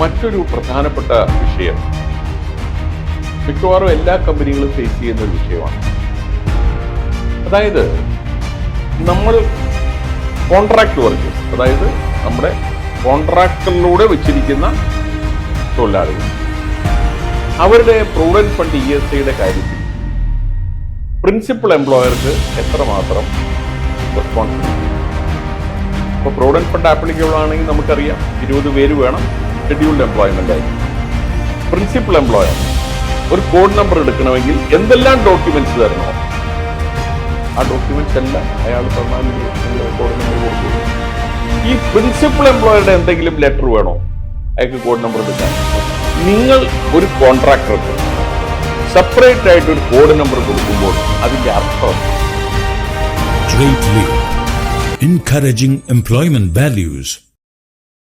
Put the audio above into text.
മറ്റൊരു പ്രധാനപ്പെട്ട വിഷയം മിക്കവാറും എല്ലാ കമ്പനികളും ഫേസ് ചെയ്യുന്ന ഒരു വിഷയമാണ്. അതായത് നമ്മൾ കോൺട്രാക്ട് വർക്കേഴ്സ്, അതായത് നമ്മുടെ കോൺട്രാക്ടറിലൂടെ വെച്ചിരിക്കുന്ന തൊഴിലാളികൾ, അവരുടെ പ്രൊവിഡന്റ് ഫണ്ട് ESIയുടെ കാര്യത്തിൽ പ്രിൻസിപ്പൽ എംപ്ലോയർക്ക് എത്രമാത്രം റെസ്പോൺസിബിലിറ്റി. ഇപ്പോൾ പ്രൊവിഡന്റ് ഫണ്ട് ആപ്ലിക്കബിൾ ആണെങ്കിൽ നമുക്കറിയാം 20 പേര് വേണം, ഷെഡ്യൂൾഡ് എംപ്ലോയ്മെന്റ് ആയിരിക്കും. പ്രിൻസിപ്പൽ എംപ്ലോയർ ഒരു കോഡ് നമ്പർ എടുക്കണമെങ്കിൽ എന്തെല്ലാം ഡോക്യുമെന്റ്സ് തരണോ ആ ഡോക്യുമെന്റ്സ് എല്ലാം അയാൾ തന്നാൽ കോഡ് നമ്പർ കൊടുക്കും. ഈ പ്രിൻസിപ്പൽ എംപ്ലോയറുടെ എന്തെങ്കിലും ലെറ്റർ വേണോ അയാൾക്ക് കോഡ് നമ്പർ എടുക്കാൻ? നിങ്ങൾ ഒരു കോൺട്രാക്ടർക്ക് സെപ്പറേറ്റ് ആയിട്ട് ഒരു കോഡ് നമ്പർ കൊടുക്കുമ്പോൾ അതിന്റെ അർത്ഥം Trade League, encouraging employment values.